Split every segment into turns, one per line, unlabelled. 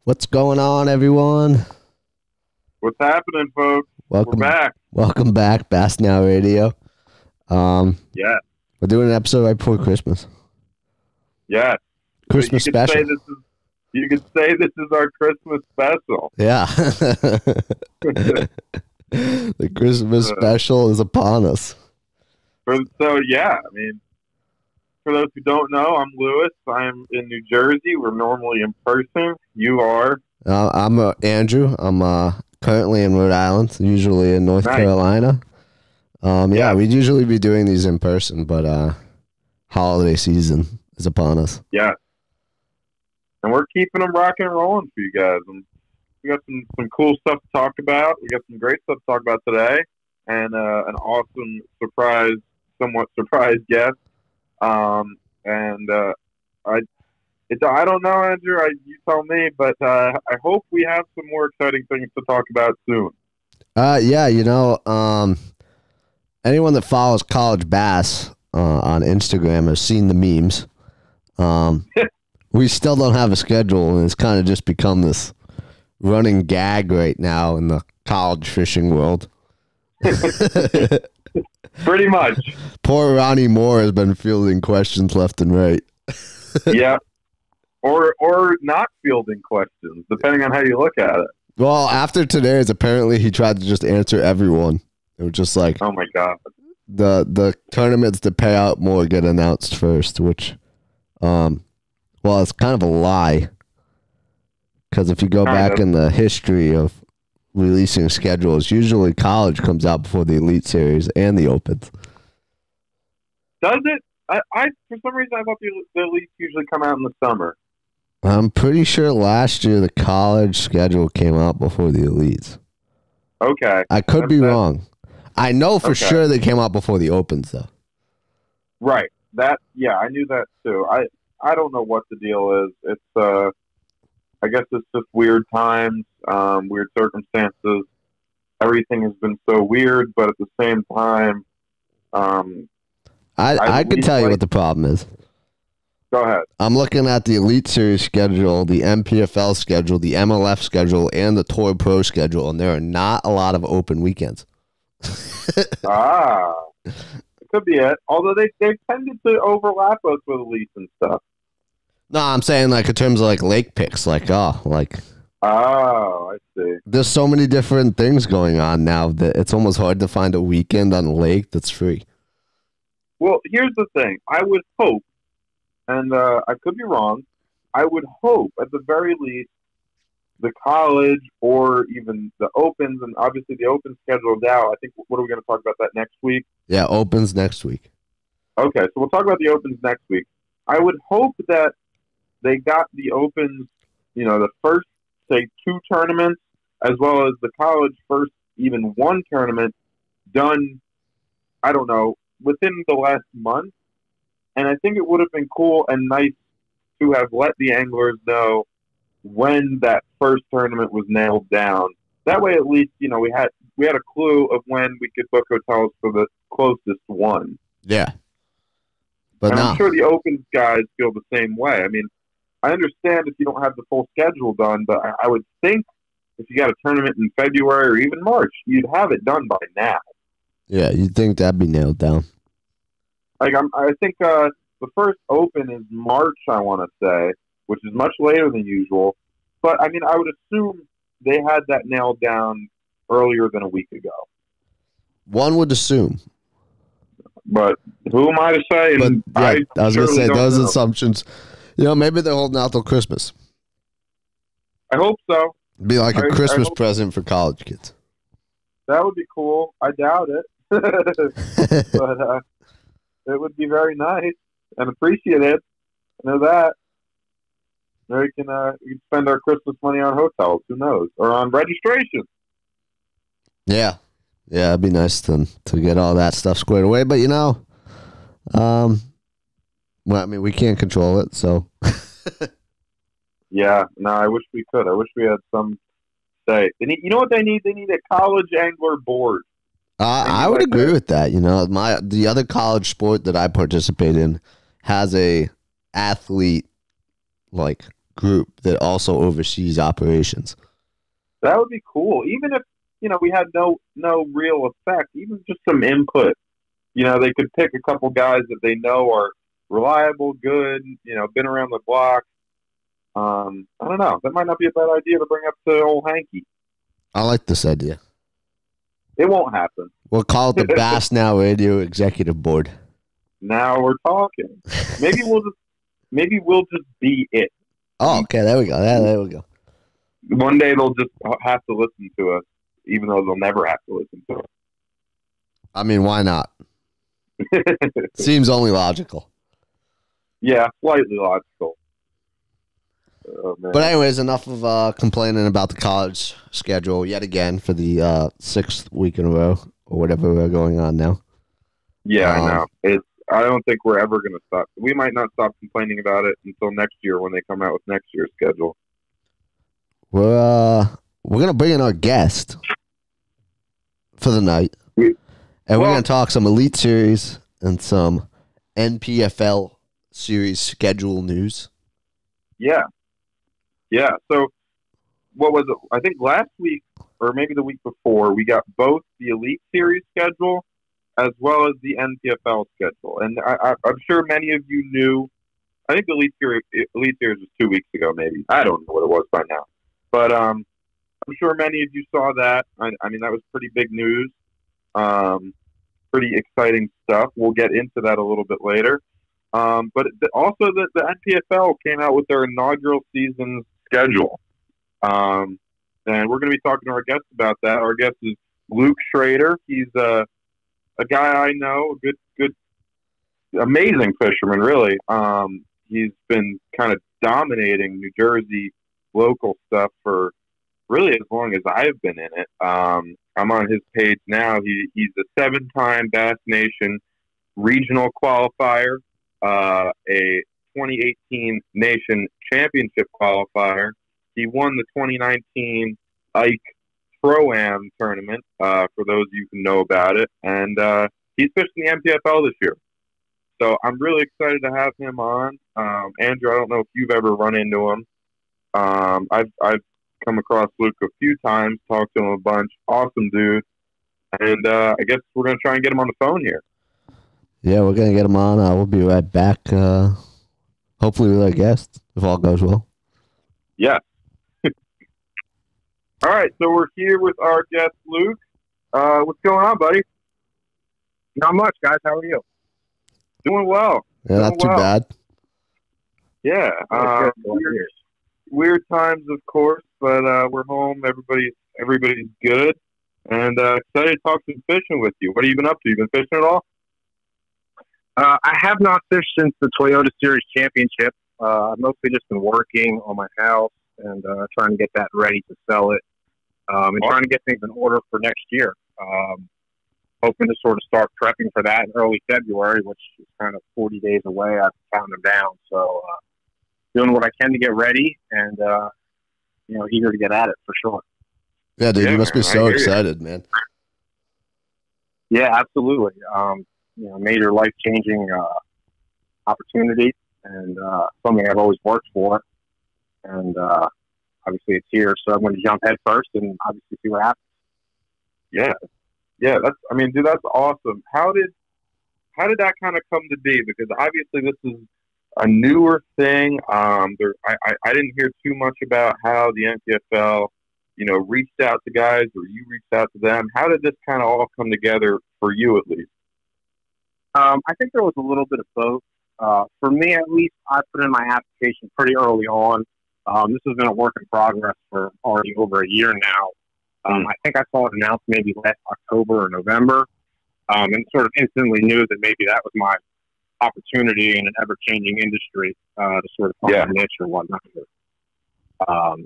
What's going on, everyone?
What's happening, folks?
Welcome,
We're back.
welcome back, Bass Now Radio.
Yeah,
We're doing an episode right before Christmas.
yeah.
Christmas
you could
special.
Say you could say this is our Christmas special.
Yeah. The Christmas special is upon us.
For those who don't know, I'm Lewis. I'm in New Jersey. We're normally in person. You are?
I'm Andrew. I'm currently in Rhode Island, usually in North Carolina. Yeah, we'd usually be doing these in person, but holiday season is upon us.
Yeah. And we're keeping them rocking and rolling for you guys. And we got some cool stuff to talk about. We got some great stuff to talk about today. And an awesome somewhat surprise guest. I don't know, Andrew. You tell me, but I hope we have some more exciting things to talk about soon.
Yeah, anyone that follows College Bass on Instagram has seen the memes. We still don't have a schedule, and it's kind of just become this running gag right now in the college fishing world.
Pretty much.
Poor Ronnie Moore has been fielding questions left and right.
Yeah. Or not fielding questions, depending on how you look at it.
Well, after today's, apparently he tried to just answer everyone. It was just like,
oh my God,
the tournaments that pay out more get announced first, which, well, it's kind of a lie. Because if you go back in the history of releasing schedules, usually college comes out before the Elite Series and the Opens.
Does it? I for some reason I thought the Elites usually come out in the summer.
I'm pretty sure last year the college schedule came out before the Elites.
Okay.
I could be wrong. I know for sure they came out before the Opens, though.
Right. I knew that too. I don't know what the deal is. It's I guess it's just weird times, weird circumstances. Everything has been so weird, but at the same time,
I can tell you what the problem is.
Go ahead.
I'm looking at the Elite Series schedule, the NPFL schedule, the MLF schedule, and the Tour Pro schedule, and there are not a lot of open weekends.
It could be it. Although they've tended to overlap us with Elites and stuff.
No, I'm saying like in terms of like lake picks,
Oh, I see.
There's so many different things going on now that it's almost hard to find a weekend on a lake that's free.
Well, here's the thing. I would hope, and I could be wrong, I would hope at the very least the college or even the Opens, and obviously the Opens scheduled out. I think, what are we going to talk about that next week?
Yeah, Opens next week.
Okay, so we'll talk about the Opens next week. I would hope that they got the Opens, the first, say, 2 tournaments, as well as the college first even 1 tournament done, I don't know, within the last month. And I think it would have been cool and nice to have let the anglers know when that first tournament was nailed down. That way, at least, we had a clue of when we could book hotels for the closest one.
Yeah. But
I'm sure the Opens guys feel the same way. I mean, I understand if you don't have the full schedule done, but I would think if you got a tournament in February or even March, you'd have it done by now.
Yeah, you'd think that'd be nailed down.
Like I think the first Open is March, I want to say, which is much later than usual. But I mean, I would assume they had that nailed down earlier than a week ago.
One would assume.
But who am I to say?
But, yeah, I was going to say, those assumptions, maybe they're holding out till Christmas.
I hope so.
It'd be like a Christmas present for college kids.
That would be cool. I doubt it. But it would be very nice and appreciated. I know that. We can spend our Christmas money on hotels. Who knows? Or on registration.
Yeah. Yeah, it'd be nice to get all that stuff squared away. But, well, I mean, we can't control it, so.
Yeah, no, I wish we could. I wish we had some say. You know what they need? They need a college angler board.
I would agree with that. The other college sport that I participate in has a athlete group that also oversees operations.
That would be cool. Even if, we had no real effect, even just some input. They could pick a couple guys that they know are reliable, good, been around the block. I don't know. That might not be a bad idea to bring up to old Hanky.
I like this idea.
It won't happen.
We'll call it the Bass Now Radio Executive Board.
Now we're talking. Maybe we'll just be it.
Oh, okay. There we go. There we go.
One day they'll just have to listen to us, even though they'll never have to listen to us.
I mean, why not? Seems only logical.
Yeah, slightly logical. Oh, man.
But anyways, enough of complaining about the college schedule yet again for the 6th week in a row or whatever we're going on now.
Yeah, I know. I don't think we're ever going to stop. We might not stop complaining about it until next year when they come out with next year's schedule.
We're gonna bring in our guest for the night, and we're gonna talk some Elite Series and some NPFL Series schedule news.
Yeah. So, what was it? I think last week or maybe the week before, we got both the Elite Series schedule as well as the NPFL schedule, and I'm sure many of you knew. I think the Elite Series was 2 weeks ago, maybe. I don't know what it was by now. But I'm sure many of you saw that. I mean, that was pretty big news. Pretty exciting stuff. We'll get into that a little bit later. But also the NPFL came out with their inaugural season schedule. And we're going to be talking to our guest about that. Our guest is Luke Shrader. He's a guy I know, a good, amazing fisherman, really. He's been kind of dominating New Jersey local stuff for really as long as I've been in it. I'm on his page now. He's a 7-time Bass Nation regional qualifier, a 2018 Nation Championship qualifier. He won the 2019 Ike Pro-Am tournament, for those of you who know about it, and he's fishing the NPFL this year. So I'm really excited to have him on. Andrew, I don't know if you've ever run into him. I've come across Luke a few times, talked to him a bunch. Awesome dude. And I guess we're going to try and get him on the phone here.
Yeah, we're going to get him on. We'll be right back, hopefully with our guest, if all goes well.
Yeah. All right, so we're here with our guest, Luke. What's going on, buddy?
Not much, guys. How are you?
Doing well.
Yeah, not too bad.
Yeah. Weird times, of course, but we're home. Everybody's good, and excited to talk some fishing with you. What have you been up to? You been fishing at all?
I have not fished since the Toyota Series Championship. I've mostly just been working on my house and trying to get that ready to sell it, and trying to get things in order for next year. Hoping to sort of start prepping for that in early February, which is kind of 40 days away. I'm counting them down, so doing what I can to get ready, and eager to get at it for sure.
Yeah, dude, you must be so excited, man.
Yeah, absolutely. Major life-changing opportunity, and something I've always worked for, and obviously it's here, so I'm going to jump head first and obviously see what happens.
Yeah, that's awesome. How did that kind of come to be? Because obviously this is a newer thing. I didn't hear too much about how the NPFL, reached out to guys or you reached out to them. How did this kind of all come together for you, at least?
I think there was a little bit of both. For me, at least, I put in my application pretty early on. This has been a work in progress for already over a year now. I think I saw it announced maybe last October or November, and sort of instantly knew that maybe that was my opportunity in an ever-changing industry to sort of find a niche or whatnot.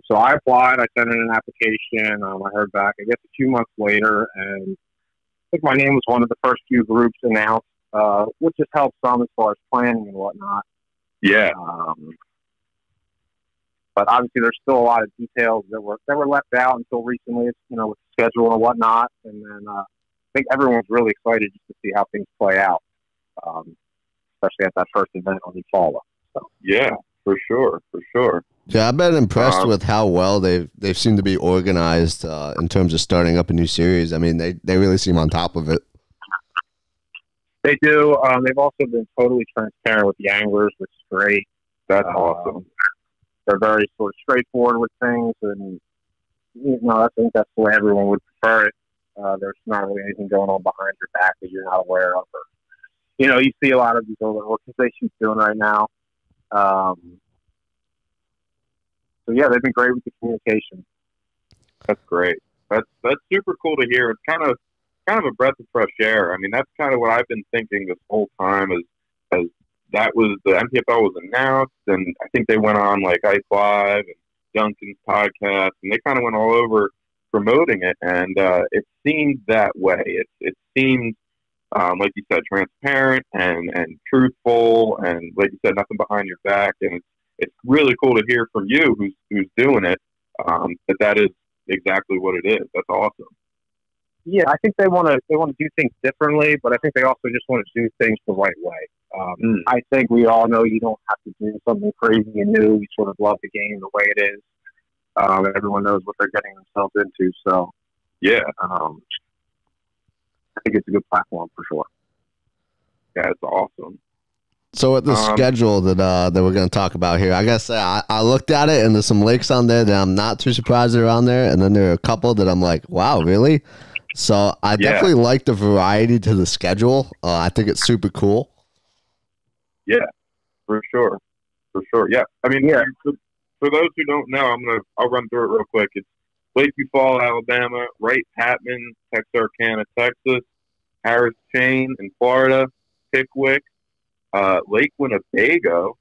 So I applied. I sent in an application. I heard back, I guess, a few months later, and I think my name was one of the first few groups announced, which just helped some as far as planning and whatnot.
Yeah.
But obviously, there's still a lot of details that were left out until recently. With the schedule and whatnot. And then I think everyone's really excited just to see how things play out, especially at that first event on Eufaula. So
yeah, For sure, for sure.
Yeah, I've been impressed with how well they've seemed to be organized in terms of starting up a new series. I mean, they really seem on top of it.
They do. They've also been totally transparent with the anglers, which is great.
That's awesome.
They're very sort of straightforward with things, and I think that's the way everyone would prefer it. There's not really anything going on behind your back that you're not aware of. Or, you see a lot of these other organizations doing right now. So yeah, they've been great with the communication.
That's great. That's super cool to hear. It's kind of a breath of fresh air. I mean, that's kind of what I've been thinking this whole time as that was the NPFL was announced, and I think they went on like Ice Live and Duncan's podcast, and they kind of went all over promoting it, and it seemed that way. It seemed like you said, transparent and truthful, and like you said, nothing behind your back, and it's really cool to hear from you who's doing it, that is exactly what it is. That's awesome.
Yeah, I think they want to do things differently, but I think they also just want to do things the right way. I think we all know you don't have to do something crazy and new. We sort of love the game the way it is. Everyone knows what they're getting themselves into. So, yeah, I think it's a good platform for sure.
Yeah, it's awesome.
So with the schedule that we're going to talk about here, I gotta say I looked at it and there's some lakes on there that I'm not too surprised they're on there, and then there are a couple that I'm like, wow, really? So I definitely like the variety to the schedule. I think it's super cool.
Yeah, for sure. Yeah, I mean, for those who don't know, I'll run through it real quick. It's Lakeview Fall, Alabama, Wright-Patman, Texarkana, Texas, Harris Chain in Florida, Pickwick, Lake Winnebago,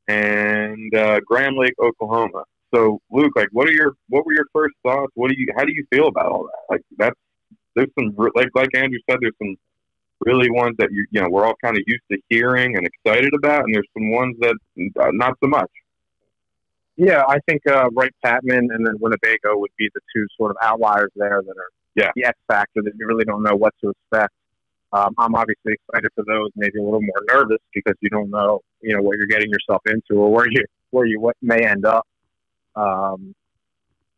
and Grand Lake, Oklahoma. So, Luke, like, what were your first thoughts? How do you feel about all that? Like, there's some like Andrew said, there's some really ones that we're all kind of used to hearing and excited about, and there's some ones that not so much.
Yeah, I think Wright-Patman and then Winnebago would be the two sort of outliers there that are the X factor that you really don't know what to expect. I'm obviously excited for those, maybe a little more nervous because you don't know, what you're getting yourself into or where you may end up.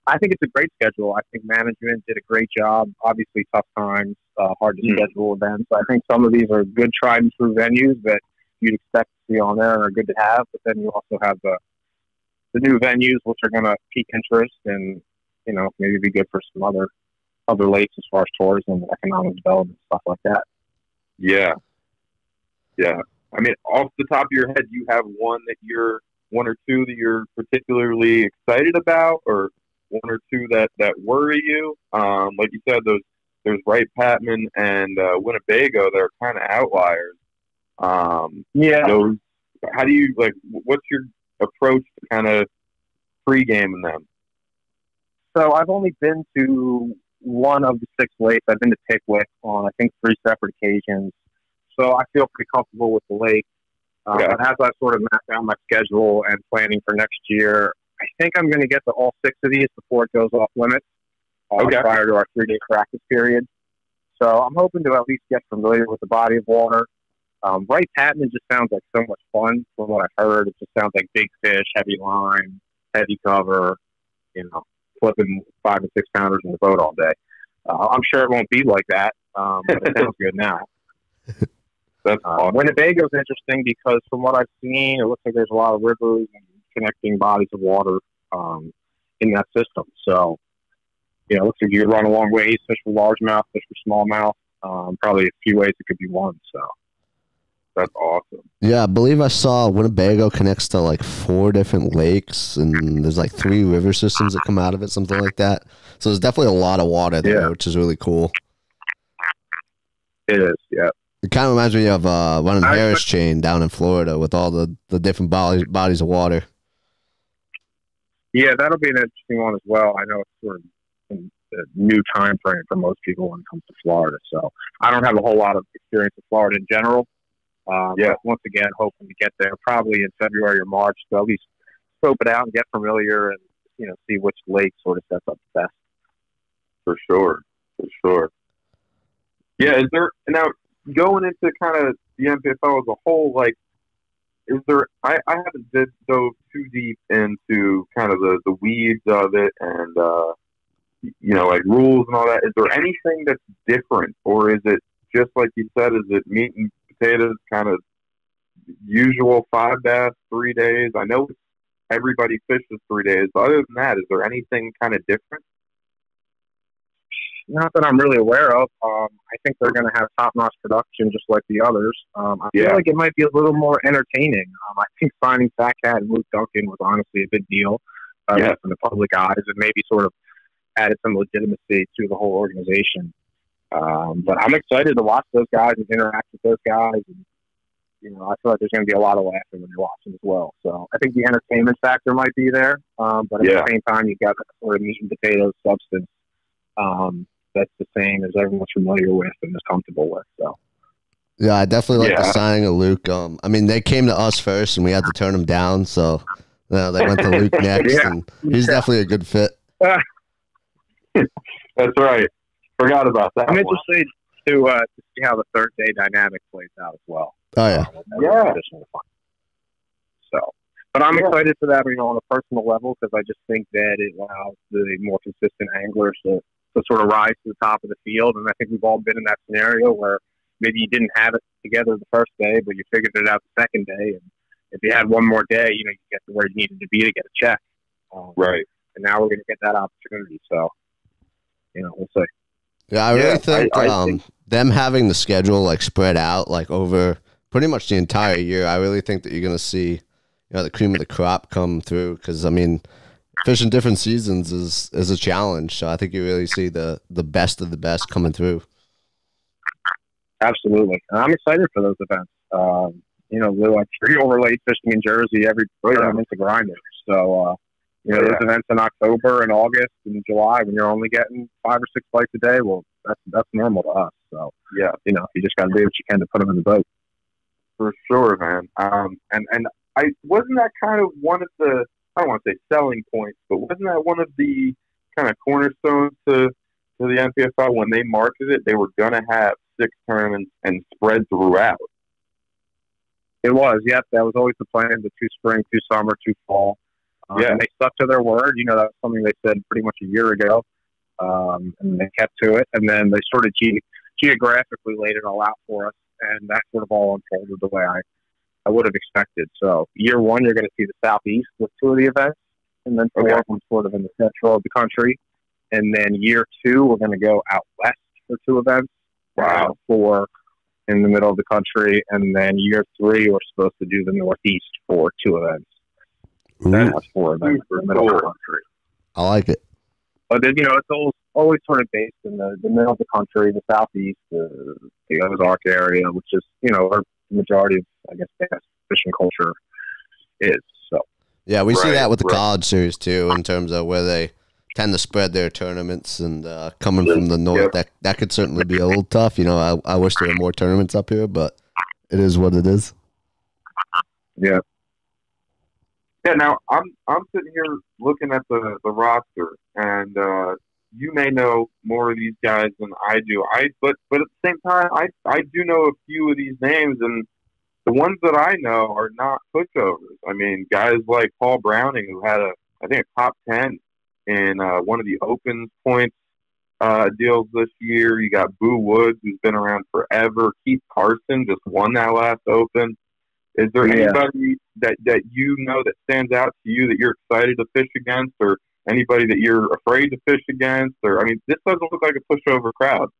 I think it's a great schedule. I think management did a great job. Obviously, tough times, hard to schedule events. I think some of these are good tried and true venues that you'd expect to see on there and are good to have. But then you also have the new venues, which are going to pique interest and maybe be good for some other lakes as far as tourism, economic development, stuff like that.
Yeah. I mean, off the top of your head, do you have one or two that you're particularly excited about, or one or two that worry you? Like you said, there's Wright-Patman and Winnebago that are kind of outliers. How do you what's your approach to kind of pre-gaming them?
So I've only been to one of the 6 lakes. I've been to Pickwick on, I think, 3 separate occasions. So I feel pretty comfortable with the lake. But as I sort of map out my schedule and planning for next year, I think I'm going to get to all 6 of these before it goes off limits prior to our 3-day practice period. So I'm hoping to at least get familiar with the body of water. Wright-Patman just sounds like so much fun from what I've heard. It just sounds like big fish, heavy line, heavy cover, flipping 5 and 6 pounders in the boat all day. I'm sure it won't be like that, but it sounds good now.
That's awesome.
Winnebago's interesting because from what I've seen, it looks like there's a lot of rivers and connecting bodies of water in that system. So, it looks like you could run a long ways, fish for largemouth, fish for smallmouth. Probably a few ways it could be won. So that's awesome.
Yeah, I believe I saw Winnebago connects to 4 different lakes, and there's 3 river systems that come out of it, something like that. So there's definitely a lot of water there, which is really cool.
It is, yeah.
It kind of reminds me of running Harris Chain down in Florida with all the different bodies of water.
Yeah, that'll be an interesting one as well. I know it's sort of a new time frame for most people when it comes to Florida. So I don't have a whole lot of experience in Florida in general. But once again, hoping to get there probably in February or March. So at least scope it out and get familiar and, see which lake sort of sets up the best.
For sure. Yeah, is there, now going into kind of the NPFL as a whole, is there? I haven't dove too deep into kind of the weeds of it and like rules and all that. Is there anything that's different, or is it just like you said? Is it meat and potatoes, kind of usual 5 bass, 3 days? I know everybody fishes 3 days, but other than that, is there anything kind of different?
Not that I'm really aware of. I think they're going to have top-notch production just like the others. I feel like it might be a little more entertaining. I think signing Fat Cat and Luke Duncan was honestly a big deal from the public eyes, and maybe sort of added some legitimacy to the whole organization. But I'm excited to watch those guys and interact with those guys. And, I feel like there's going to be a lot of laughing when you're watching as well. So I think the entertainment factor might be there. But at the same time, you've got that sort of meat and potatoes substance that's the same as everyone's familiar with and is comfortable with. So,
yeah, I definitely like the signing of Luke. I mean, they came to us first, and we had to turn them down. So, they went to Luke next, and he's definitely a good fit.
That's right. Forgot about that.
I'm interested to see how the third day dynamic plays out as well.
Oh yeah,
So, but I'm excited for that, on a personal level, because I just think that it allows the more consistent anglers to sort of rise to the top of the field. And I think we've all been in that scenario where maybe you didn't have it together the first day, but you figured it out the second day. And if you had one more day, you get to where you needed to be to get a check.
Right.
And now we're going to get that opportunity. So, we'll see.
Yeah, I really think them having the schedule spread out over pretty much the entire year, I really think that you're going to see the cream of the crop come through, because, I mean, fishing different seasons is a challenge. So I think you really see the best of the best coming through.
Absolutely. And I'm excited for those events. Lou, I'm sure you'll relate fishing in Jersey every time into grinding. So, those events in October and August and July when you're only getting 5 or 6 bites a day, well, that's normal to us. So, you just got to do what you can to put them in the boat.
For sure, man. And I wasn't that kind of one of the, I don't want to say selling points, but wasn't that one of the kind of cornerstones to the NPFL when they marketed it? They were going to have 6 tournaments and spread throughout.
It was, yep. That was always the plan, the 2 spring, 2 summer, 2 fall. And they stuck to their word. That was something they said pretty much a year ago. And they kept to it. And then they sort of geographically laid it all out for us. And that sort of all unfolded the way I would have expected. So year 1, you're going to see the Southeast with 2 of the events, and then 4 of them sort of in the central of the country. And then year 2, we're going to go out west for 2 events.
Wow.
4 in the middle of the country. And then year 3, we're supposed to do the Northeast for 2 events. That's 4 events for the middle of the country.
I like it.
But then, it's always sort of based in the middle of the country, the Southeast, the Ozark area, which is, where the majority of, I guess, bass fishing culture is. So
yeah, we see that with the college series too, in terms of where they tend to spread their tournaments, and coming from the north, that could certainly be a little tough. I wish there were more tournaments up here, but it is what it is.
Yeah. Yeah. Now I'm sitting here looking at the roster, and you may know more of these guys than I do. But at the same time, I do know a few of these names, and the ones that I know are not pushovers. I mean, guys like Paul Browning, who had I think a top 10 in one of the Opens points deals this year. You got Boo Woods, who's been around forever. Keith Carson just won that last Open. Is there anybody that that stands out to you that you're excited to fish against, or anybody that you're afraid to fish against? Or, I mean, this doesn't look like a pushover crowd.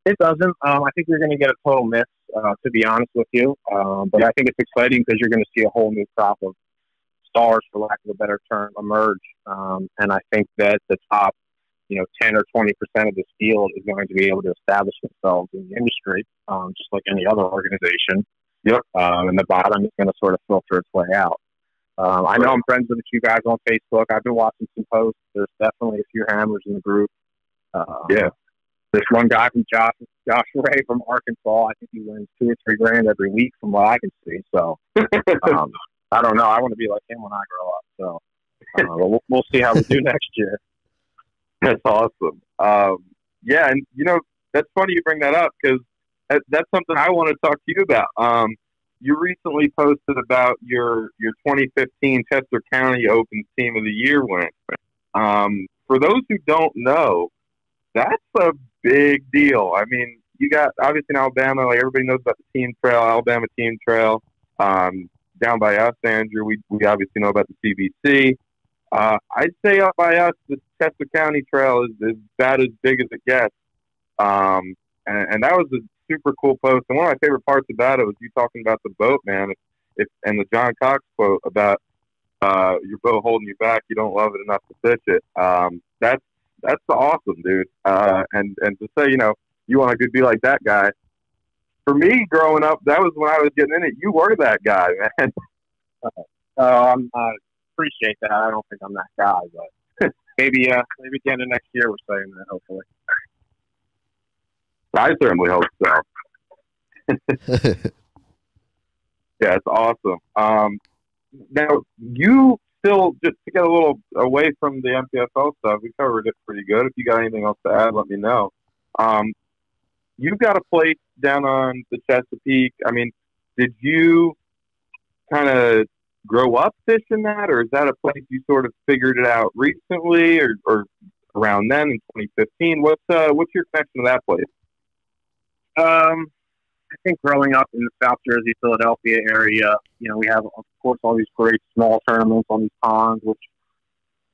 It doesn't. I think you're going to get a total mix, to be honest with you. But I think it's exciting because you're going to see a whole new crop of stars, for lack of a better term, emerge. And I think that the top, 10 or 20% of this field is going to be able to establish themselves in the industry, just like any other organization.
Yep.
And the bottom is going to sort of filter its way out. I know I'm friends with a few guys on Facebook. I've been watching some posts. There's definitely a few hammers in the group. There's one guy from Josh Ray from Arkansas. I think he wins $2 or $3 grand every week from what I can see. So I don't know. I want to be like him when I grow up. So we'll see how we do next year.
That's awesome. Yeah, and that's funny you bring that up, because that's something I want to talk to you about. you recently posted about your 2015 Chester County Open Team of the Year win. For those who don't know, that's a big deal. I mean, you got obviously in Alabama, like everybody knows about the team trail, Alabama team trail. Down by us, Andrew, we obviously know about the CBC. I'd say up by us, the Chester County Trail is about as big as it gets. And that was a super cool post. And one of my favorite parts about it was you talking about the boat, man. And the John Cox quote about your boat holding you back, you don't love it enough to fish it. That's awesome, dude. And to say, you want to be like that guy. For me, growing up, that was when I was getting in it. You were that guy, man.
I appreciate that. I don't think I'm that guy, but maybe at the end of next year we're saying that, hopefully.
I certainly hope so. Yeah, it's awesome. Now, you still, just to get a little away from the NPFL stuff, we covered it pretty good. If you got anything else to add, let me know. You've got a place down on the Chesapeake. I mean, did you kind of grow up fishing that, or is that a place you sort of figured it out recently, or around then in 2015? What's your connection to that place?
I think growing up in the South Jersey, Philadelphia area, we have, of course, all these great small tournaments on these ponds, which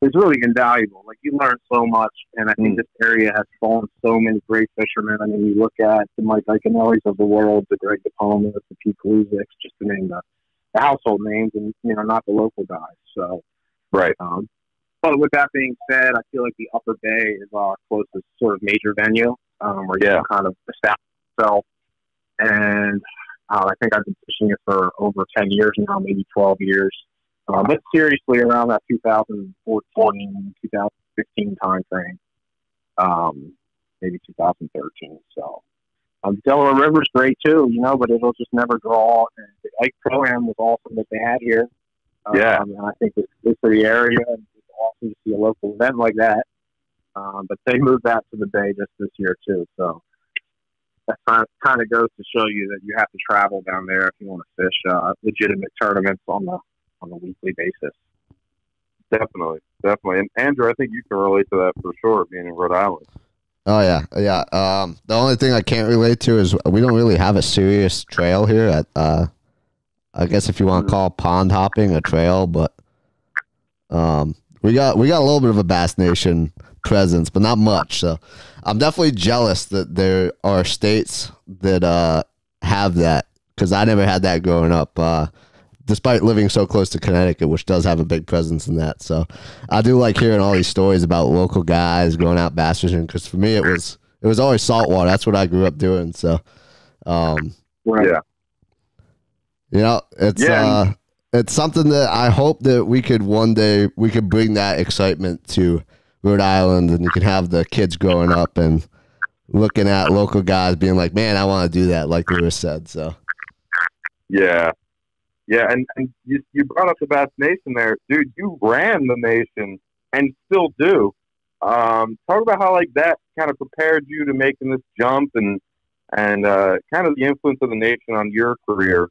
is really invaluable. Like, you learn so much, and I think this area has spawned so many great fishermen. I mean, you look at the Mike Iaconellis of the world, the Greg DePalmas, the Pete Kaluzics, just to name the household names, and, not the local guys. So,
right.
But with that being said, I feel like the Upper Bay is our closest sort of major venue, where you can kind of establish yourself. And I think I've been fishing it for over 10 years now, maybe 12 years. But seriously, around that 2014, 2015 time frame, maybe 2013. So Delaware River's great too, but it'll just never draw. And the Ike Pro-Am was awesome that they had here. And I think it's good for the area. It's awesome to see a local event like that. But they moved that to the Bay just this year too. So that kind of goes to show you that you have to travel down there if you want to fish legitimate tournaments on a weekly basis.
Definitely. And Andrew, I think you can relate to that for sure, being in Rhode Island.
Oh yeah. The only thing I can't relate to is we don't really have a serious trail here. At I guess if you want to call pond hopping a trail, but we got a little bit of a Bass Nation presence, but not much. So I'm definitely jealous that there are states that have that, because I never had that growing up. Despite living so close to Connecticut, which does have a big presence in that. So I do like hearing all these stories about local guys going out bass fishing, because for me it was always saltwater. That's what I grew up doing. So it's something that I hope that we could one day bring that excitement to Rhode Island, and you can have the kids growing up and looking at local guys being like, man, I want to do that, like Lewis said. So
Yeah, and you brought up the Bass Nation there. Dude, you ran the nation and still do. Talk about how, like, that kind of prepared you to making this jump and kind of the influence of the nation on your career,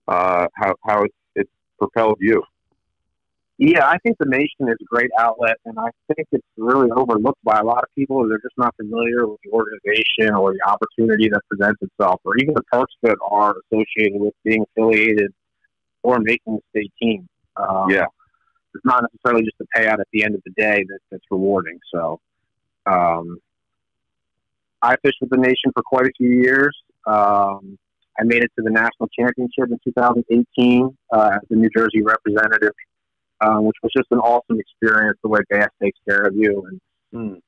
how it's propelled you.
Yeah, I think the nation is a great outlet, and I think it's really overlooked by a lot of people. They're just not familiar with the organization or the opportunity that presents itself, or even the perks that are associated with being affiliated or making the state team. It's not necessarily just the payout at the end of the day that's rewarding. So I fished with the nation for quite a few years. I made it to the national championship in 2018 as the New Jersey representative, which was just an awesome experience, the way Bass takes care of you and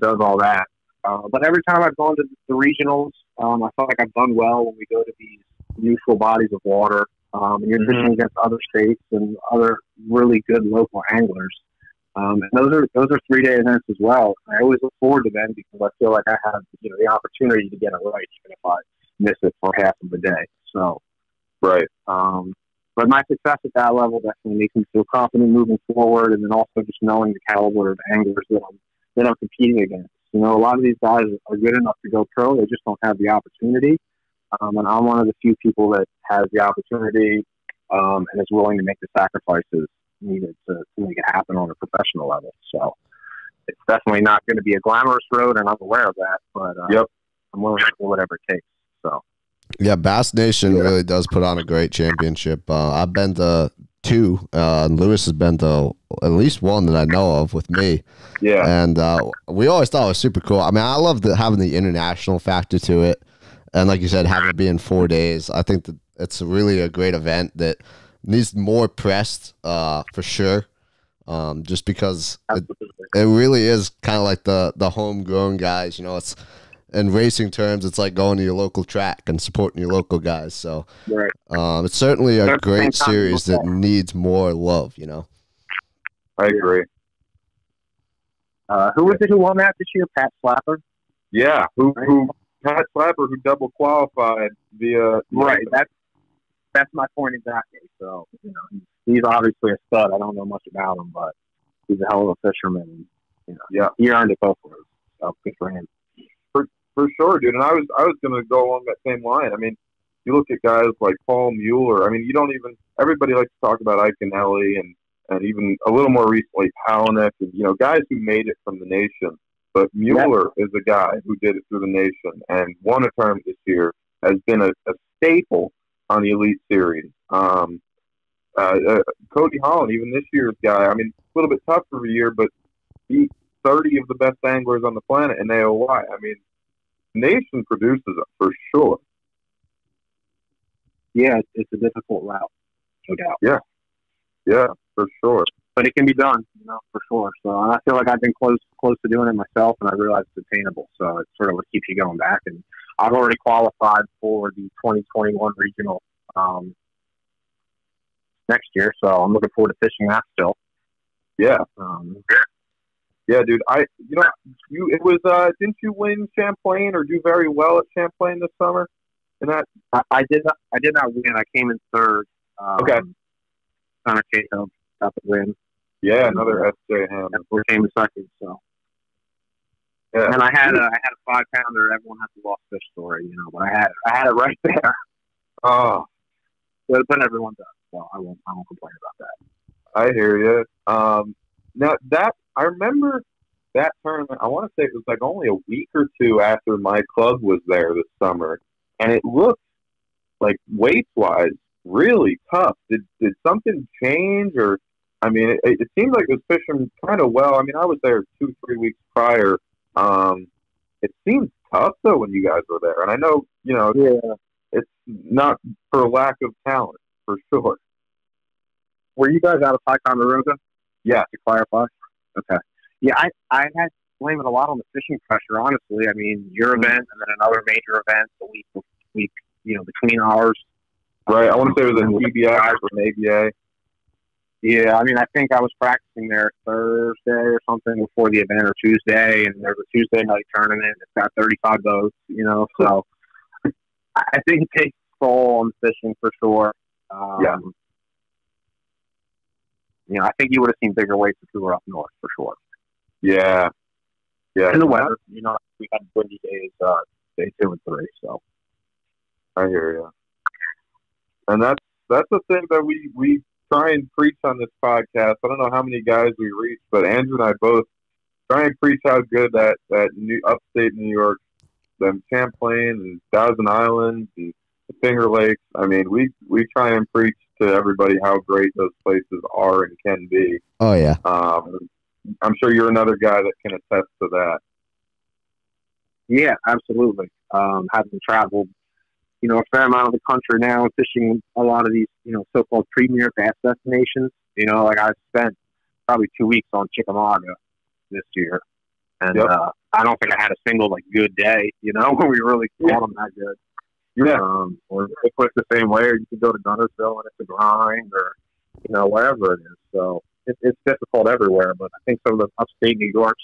does all that. But every time I've gone to the regionals, I feel like I've done well when we go to these neutral bodies of water. And you're fishing against other states and other really good local anglers. And those are 3-day events as well. I always look forward to them because I feel like I have the opportunity to get it right, even if I miss it for half of the day. So,
right.
But my success at that level definitely makes me feel confident moving forward, and then also just knowing the caliber of anglers that I'm competing against. A lot of these guys are good enough to go pro; they just don't have the opportunity. And I'm one of the few people that has the opportunity and is willing to make the sacrifices needed to make it happen on a professional level. So it's definitely not going to be a glamorous road, and I'm aware of that. But I'm willing to do whatever it takes. So
yeah, Bass Nation really does put on a great championship. I've been to 2, and Lewis has been to at least 1 that I know of with me.
Yeah,
and we always thought it was super cool. I mean, I love having the international factor to it, and like you said, having it be in 4 days. I think that it's really a great event that needs more press, for sure. Just because it really is kind of like the homegrown guys. You know, it's in racing terms, it's like going to your local track and supporting your local guys. So it's certainly a great series that needs more love. You know,
I agree.
Who was it who won that this year? Pat Slapper.
Yeah, Pat Slapper, who double qualified via
right. That's my point exactly. So he's obviously a stud. I don't know much about him, but he's a hell of a fisherman. He earned it both ways. So good for him.
For sure, dude. And I was going to go along that same line. I mean, you look at guys like Paul Mueller. I mean, everybody likes to talk about Iaconelli and even a little more recently Palaniuk and, guys who made it from the nation. But Mueller is a guy who did it through the nation and won a tournament this year, has been a staple on the Elite Series. Cody Holland, even this year's guy, I mean, a little bit tougher of a year, but beat 30 of the best anglers on the planet in AOY. I mean, nation produces it for sure.
Yeah, it's a difficult route, no doubt.
Yeah, for sure.
But it can be done, for sure. So I feel like I've been close to doing it myself, and I realized it's attainable. So it's sort of what keeps you going back. And I've already qualified for the 2021 regional next year, so I'm looking forward to fishing that still.
Yeah. Yeah, dude. It was didn't you win Champlain or do very well at Champlain this summer? In that,
I did not win. I came in third.
Okay.
Connor Cahill got the win.
Yeah, another SJ Ham.
We came in second. So.
Yeah.
And I had a 5-pounder. Everyone has a lost fish story, but I had it right there.
Oh,
but everyone does. So I won't complain about that.
I hear you. Now I remember that tournament. I want to say it was like only a week or 2 after my club was there this summer, and it looked like weight-wise really tough. Did something change, or I mean, it seemed like it was fishing kind of well. I mean, I was there 2-3 weeks prior. It seemed tough though when you guys were there, and I know it's not for lack of talent for sure.
Were you guys out of Ticonderoga?
Yeah,
to clarify. Okay. Yeah, I had to blame it a lot on the fishing pressure. Honestly, I mean, your event and then another major event the week between ours.
Right. I want to say it was an EBI or an ABA.
Yeah, I mean, I think I was practicing there Thursday or something before the event, or Tuesday, and there's a Tuesday night tournament. It's got 35 boats, so I think it takes a toll on the fishing for sure. I think you would have seen bigger weights if you were up north for sure.
Yeah.
In the weather, we had windy days, day 2 and 3, so.
I hear you. And that's the thing that we try and preach on this podcast. I don't know how many guys we reach, but Andrew and I both try and preach how good that new upstate New York, them Champlain and Thousand Islands and the Finger Lakes. I mean, we try and preach to everybody how great those places are and can be.
Oh yeah.
I'm sure you're another guy that can attest to that.
Yeah, absolutely. Having traveled, a fair amount of the country now, fishing a lot of these, so-called premier bass destinations. Like I spent probably 2 weeks on Chickamauga this year, and I don't think I had a single good day. When we really caught them that good.
Yeah.
Or it was the same way. Or you could go to Guntersville and it's a grind, or wherever it is. So it's difficult everywhere. But I think some of the upstate New York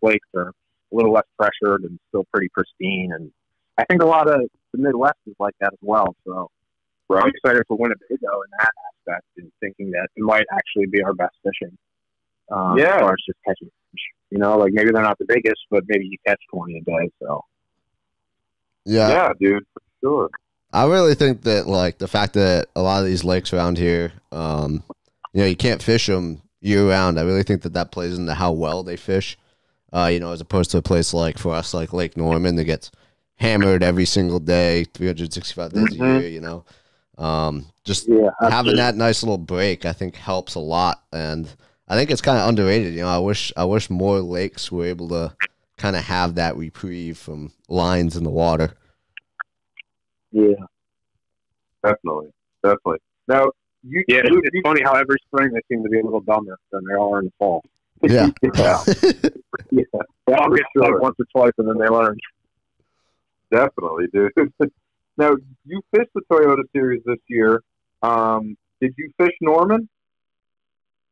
lakes are a little less pressured and still pretty pristine. And I think a lot of the Midwest is like that as well. So I'm excited for Winnebago in that aspect, and thinking that it might actually be our best fishing. As far as just catching fish. Maybe they're not the biggest, but maybe you catch 20 a day. So.
Yeah, dude, for sure.
I really think that like the fact that a lot of these lakes around here, you can't fish them year round. I really think that that plays into how well they fish. As opposed to a place like for us, like Lake Norman, that gets hammered every single day, 365 days a year. Just having that nice little break, I think, helps a lot, and I think it's kind of underrated. I wish more lakes were able to kind of have that reprieve from lines in the water.
Yeah,
definitely. Now,
it's funny how every spring they seem to be a little dumber than they are in the fall.
Yeah,
yeah. They all get like once or twice, and then they learn.
Definitely, dude. Now, you fished the Toyota Series this year. Did you fish Norman?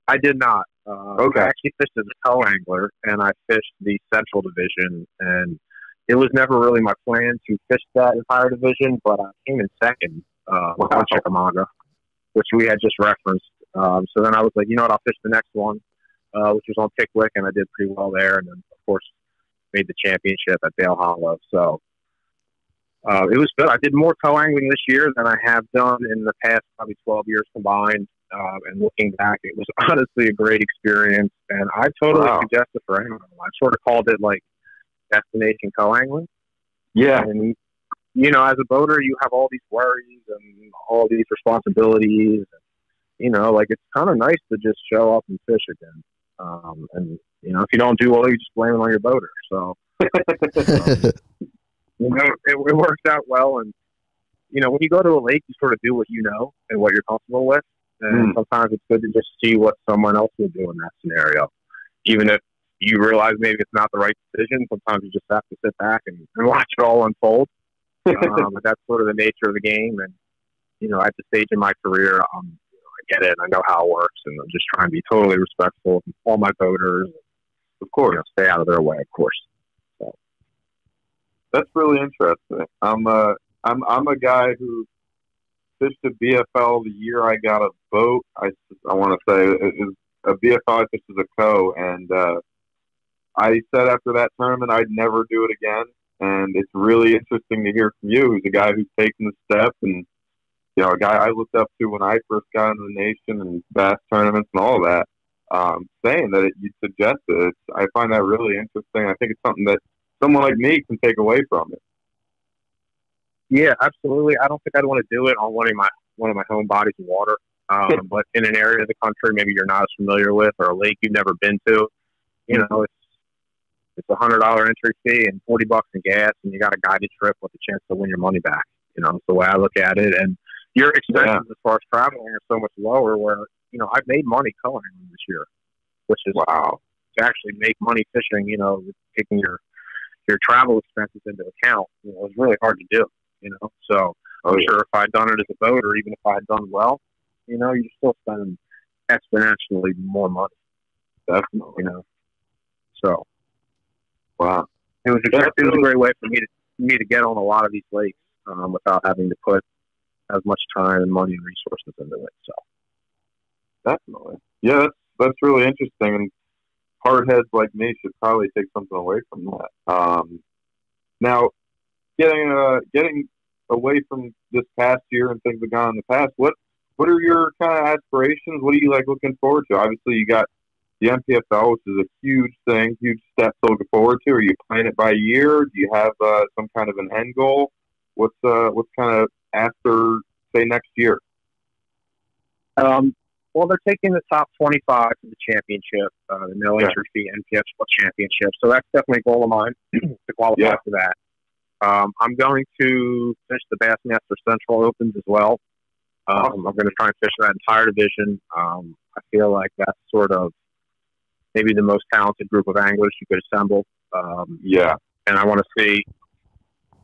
I did not.
Okay.
I actually fished as a co-angler, and I fished the Central Division, and it was never really my plan to fish that entire division, but I came in second on Chickamauga, which we had just referenced. So then I was like, you know what, I'll fish the next one, which was on Pickwick, and I did pretty well there, and then, of course, made the championship at Dale Hollow. So it was good. I did more co-angling this year than I have done in the past probably 12 years combined. And looking back, it was honestly a great experience. And I totally suggest it for anyone. I sort of called it like destination co-angling.
Yeah.
And, as a boater, you have all these worries and all these responsibilities. It's kind of nice to just show up and fish again. And if you don't do well, you just blame it on your boater. So, it worked out well. And, when you go to a lake, you sort of do what you know and what you're comfortable with. And sometimes it's good to just see what someone else would do in that scenario. Even if you realize maybe it's not the right decision, sometimes you just have to sit back and watch it all unfold. But that's sort of the nature of the game. And, at this stage in my career, I get it. I know how it works. And I'm just trying to be totally respectful of all my voters. Of course, stay out of their way, of course. So.
That's really interesting. I'm a guy who fished a BFL the year I got a boat. I want to say it was a BFL I fished as a co, and I said after that tournament I'd never do it again. And it's really interesting to hear from you, who's a guy who's taken the step, and a guy I looked up to when I first got into the nation and bass tournaments and all that, saying that you'd suggest it. I find that really interesting. I think it's something that someone like me can take away from it.
Yeah, absolutely. I don't think I'd want to do it on one of my home bodies of water, but in an area of the country maybe you're not as familiar with, or a lake you've never been to. It's $100 entry fee and $40 in gas, and you got a guided trip with a chance to win your money back. It's the way I look at it. And your expenses as far as traveling are so much lower. Where I've made money co-angling this year, which is to actually make money fishing. Taking your travel expenses into account, it was really hard to do. So I'm sure if I'd done it as a boater, even if I had done well, you're still spending exponentially more money.
Definitely.
So
wow,
it was a great way for me to get on a lot of these lakes without having to put as much time and money and resources into it. So
definitely, yeah, that's really interesting, and hardheads like me should probably take something away from that. Now, getting away from this past year and things that gone in the past, what are your kind of aspirations? What are you looking forward to? Obviously, you got the NPFL, which is a huge thing, huge step to look forward to. Are you playing it by year? Do you have some kind of an end goal? What's kind of after, say, next year?
Well, they're taking the top 25 to the championship, the no entry fee NPFL championship. So that's definitely a goal of mine to qualify for that. I'm going to fish the Bassmaster Central Opens as well. I'm going to try and fish that entire division. I feel like that's sort of maybe the most talented group of anglers you could assemble. And I want to see,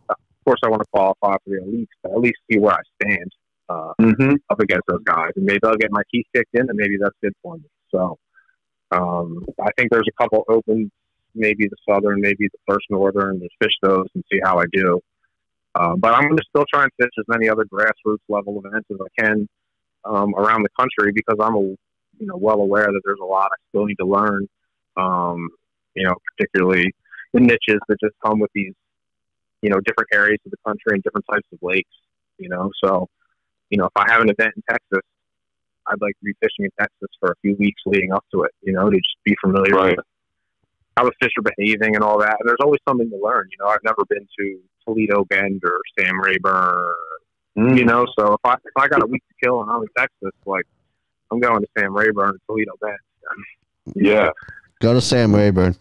of course, I want to qualify for the elites, but at least see where I stand up against those guys. And maybe I'll get my teeth kicked in, and maybe that's good for me. So I think there's a couple opens, maybe the Southern, maybe the First Northern, to fish those and see how I do. But I'm going to still try and fish as many other grassroots level events as I can around the country, because I'm well aware that there's a lot I still need to learn, particularly the niches that just come with these, different areas of the country and different types of lakes. So if I have an event in Texas, I'd like to be fishing in Texas for a few weeks leading up to it. To just be familiar with how the fish are behaving and all that. And there's always something to learn. I've never been to Toledo Bend or Sam Rayburn. So if I got a week to kill and I'm in Texas, like I'm going to Sam Rayburn and Toledo Bend.
Yeah.
Go to Sam Rayburn.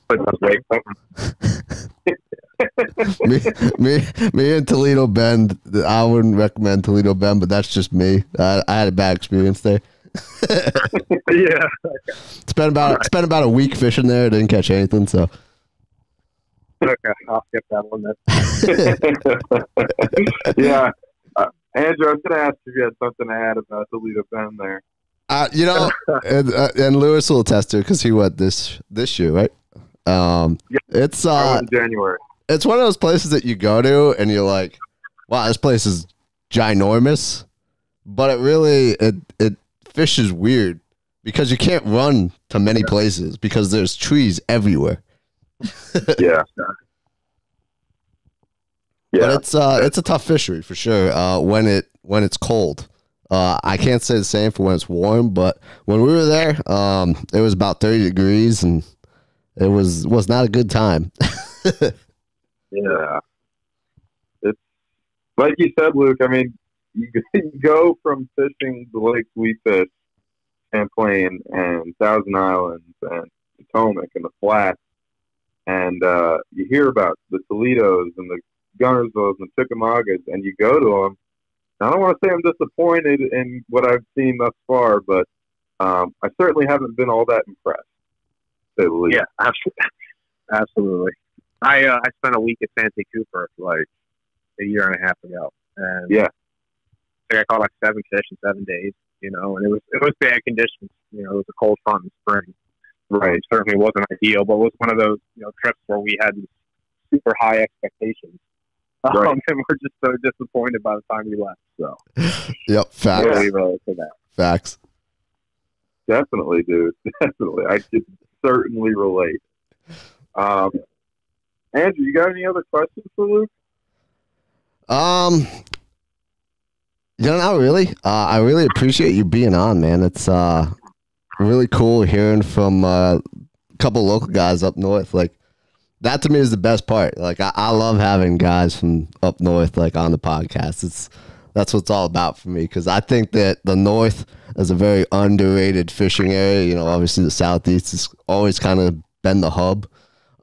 me and Toledo Bend. I wouldn't recommend Toledo Bend, but that's just me. I had a bad experience there.
Yeah.
Spent
about
a week fishing there. Didn't catch anything. So.
Okay, I'll skip that one then.
Yeah. Andrew, I was going to ask if you had something to add about Toledo Bend there.
And Lewis will attest to it because he went this year, right? It's
in January.
It's one of those places that you go to and you're like, wow, this place is ginormous, but it fishes weird because you can't run to many places because there's trees everywhere.
Yeah.
But it's a tough fishery for sure. When it's cold. I can't say the same for when it's warm, but when we were there, it was about 30 degrees and it was not a good time.
Yeah. It's like you said, Luke, I mean, you go from fishing the lakes we fish, Champlain and Thousand Islands and Potomac and the Flats, and you hear about the Toledos and the Gunnersvilles and the Chickamaugas, and you go to them. I don't want to say I'm disappointed in what I've seen thus far, but I certainly haven't been all that impressed. To say the least.
Yeah, absolutely. I spent a week at Santee Cooper like a year and a half ago, and I think I caught like 7 fish in 7 days. And it was bad conditions. It was a cold front in spring. Right, it certainly wasn't ideal, but it was one of those trips where we had these super high expectations.
Right.
And we're just so disappointed by the time we left. So,
yep, facts.
Really relate to that.
Facts.
Definitely, dude. Definitely, I could certainly relate. Andrew, you got any other questions for Luke?
Not really. I really appreciate you being on, man. It's really cool hearing from a couple local guys up north. Like, that to me is the best part. Like, I love having guys from up north, like, on the podcast. That's what it's all about for me, because I think that the north is a very underrated fishing area. Obviously the southeast has always kind of been the hub.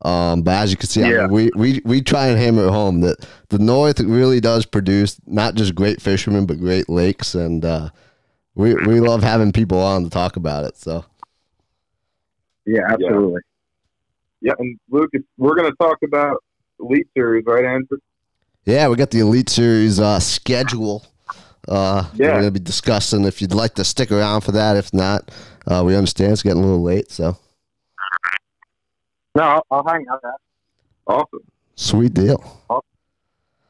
But as you can see, I mean, we try and hammer it home that the north really does produce not just great fishermen, but great lakes. And we love having people on to talk about it. So,
yeah, absolutely.
Yeah, and Luke, we're going to talk about Elite Series, right, Andrew?
Yeah, we got the Elite Series schedule. We're going to be discussing if you'd like to stick around for that. If not, we understand it's getting a little late. So,
no, I'll hang out there.
Awesome.
Sweet deal.
Awesome.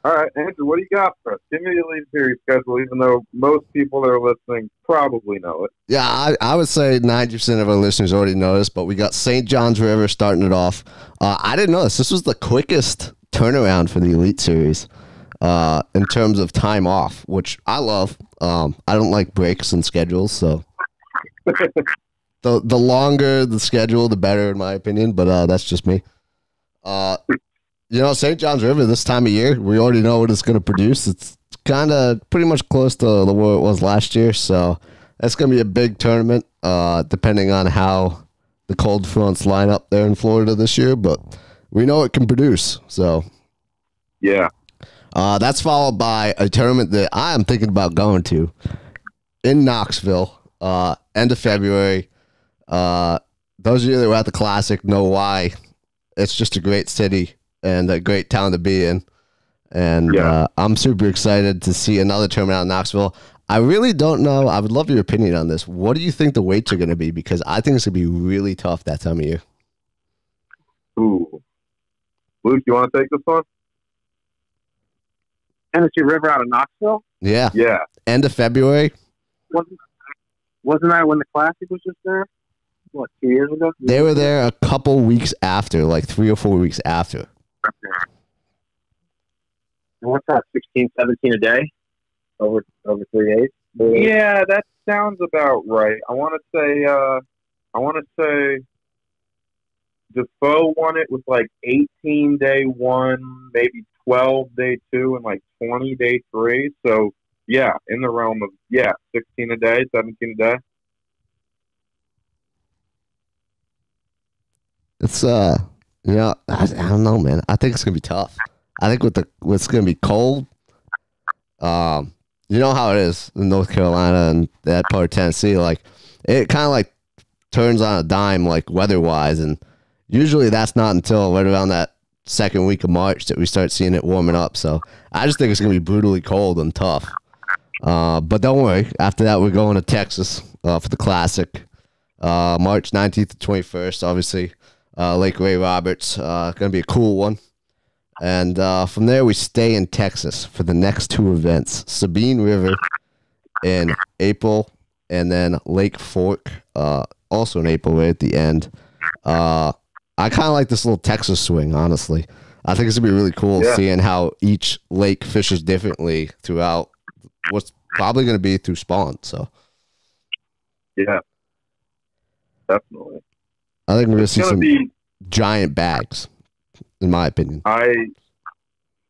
All right, Andrew, what do you got for us? Give me the Elite Series schedule, even though most people that are listening probably know it.
Yeah, I would say 90% of our listeners already know this, but we got St. John's River starting it off. I didn't know this. This was the quickest turnaround for the Elite Series in terms of time off, which I love. I don't like breaks and schedules, so the longer the schedule, the better, in my opinion, but that's just me. St. John's River this time of year, we already know what it's going to produce. It's kind of pretty much close to the way it was last year, so it's going to be a big tournament, depending on how the cold fronts line up there in Florida this year, but we know it can produce, so.
Yeah.
That's followed by a tournament that I am thinking about going to in Knoxville, end of February. Those of you that were at the Classic know why. It's just a great city and a great town to be in. And I'm super excited to see another tournament out in Knoxville. I really don't know. I would love your opinion on this. What do you think the weights are going to be? Because I think it's going to be really tough that time of year.
Ooh. Luke, you want to take this one?
Tennessee River out of Knoxville?
Yeah.
Yeah.
End of February.
Wasn't that when the Classic was just there? What, 2 years ago?
They were there a couple weeks after, like 3 or 4 weeks after.
what's that, 16, 17 a day over 3 days?
Yeah, that sounds about right. I want to say Defoe won it with like 18 day one, maybe 12 day two, and like 20 day three. So yeah, in the realm of 16 a day, 17 a day.
It's I don't know, man. I think it's gonna be tough. I think what's gonna be cold. You know how it is in North Carolina and that part of Tennessee. Like it kind of like turns on a dime, like weather wise, and usually that's not until right around that second week of March that we start seeing it warming up. So I just think it's gonna be brutally cold and tough. But don't worry. After that, we're going to Texas for the Classic, March 19th to 21st. Obviously, Lake Ray Roberts. Going to be a cool one. And from there, we stay in Texas for the next two events. Sabine River in April, and then Lake Fork, also in April, right at the end. I kind of like this little Texas swing, honestly. I think it's going to be really cool seeing how each lake fishes differently throughout what's probably going to be through spawn. So,
yeah, definitely.
I think we're going to see some giant bags, in my opinion.
I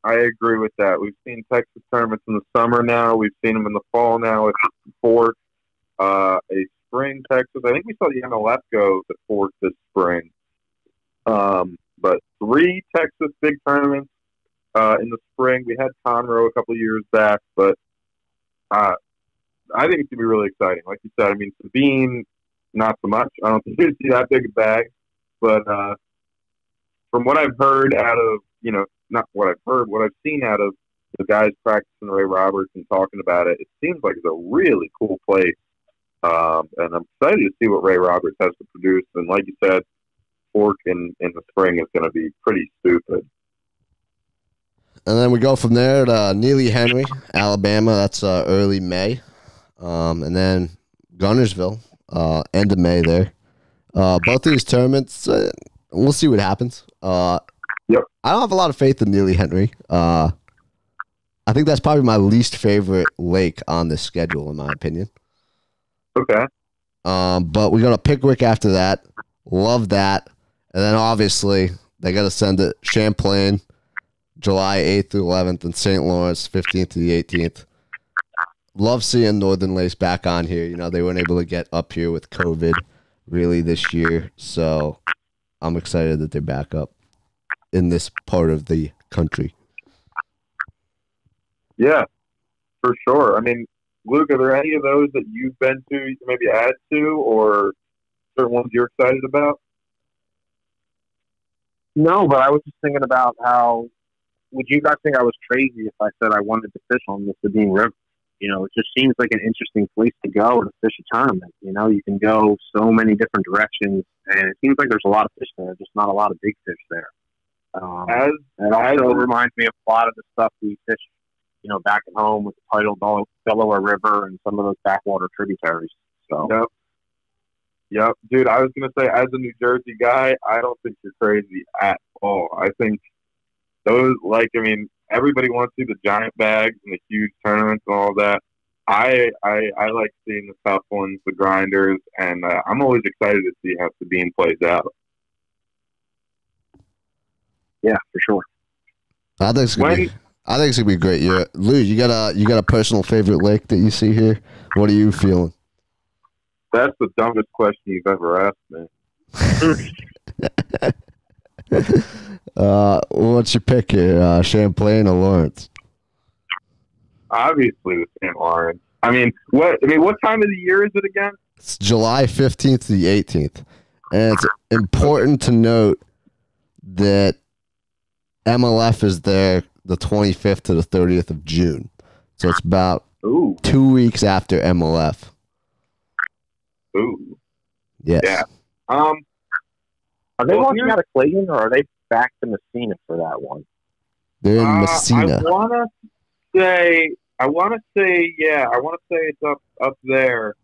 agree with that. We've seen Texas tournaments in the summer now. We've seen them in the fall now at Fork. A spring Texas. I think we saw the MLF go to Fork this spring. But 3 Texas big tournaments in the spring. We had Conroe a couple of years back, but I think it's going to be really exciting. Like you said, I mean, Sabine, not so much. I don't think you see that big a bag. But from what I've heard out of, not what I've heard, what I've seen out of the guys practicing Ray Roberts and talking about it, it seems like it's a really cool place. And I'm excited to see what Ray Roberts has to produce. And like you said, Fork in the spring is going to be pretty stupid.
And then we go from there to Neely Henry, Alabama. That's early May. And then Gunnersville, end of May there. Both of these tournaments, we'll see what happens.
Yep.
I don't have a lot of faith in Neely Henry. I think that's probably my least favorite lake on this schedule, in my opinion.
Okay.
But we go to Pickwick after that. Love that. And then obviously they got to send it Champlain, July 8th through 11th, and St. Lawrence, 15th to the 18th. Love seeing Northern Lace back on here. They weren't able to get up here with COVID really this year. So I'm excited that they're back up in this part of the country.
Yeah, for sure. I mean, Luke, are there any of those that you've been to you can maybe add to, or certain ones you're excited about?
No, but I was just thinking about how, would you guys think I was crazy if I said I wanted to fish on the Sabine River? It just seems like an interesting place to go to fish a tournament. You can go so many different directions, and it seems like there's a lot of fish there, just not a lot of big fish there. It also reminds me of a lot of the stuff we fish, back at home with the tidal Delaware River and some of those backwater tributaries. So.
Yep. Dude, I was going to say, as a New Jersey guy, I don't think you're crazy at all. I think those, everybody wants to see the giant bags and the huge tournaments and all that. I like seeing the tough ones, the grinders, and I'm always excited to see how Sabine plays out.
Yeah, for sure.
I think it's gonna be a great year. Lou, you got a personal favorite lake that you see here? What are you feeling?
That's the dumbest question you've ever asked me.
What's your pick here? Champlain or Lawrence?
Obviously, the St. Lawrence. What time of the year is it again?
It's July 15th to the 18th, and it's important to note that MLF is there the 25th to the 30th of June, so it's about 2 weeks after MLF.
Ooh.
Yes.
Yeah.
Are they launching out of Clayton, or are they back to Messina for that one?
They're in Messina.
I want to say, yeah. I want to say it's up there.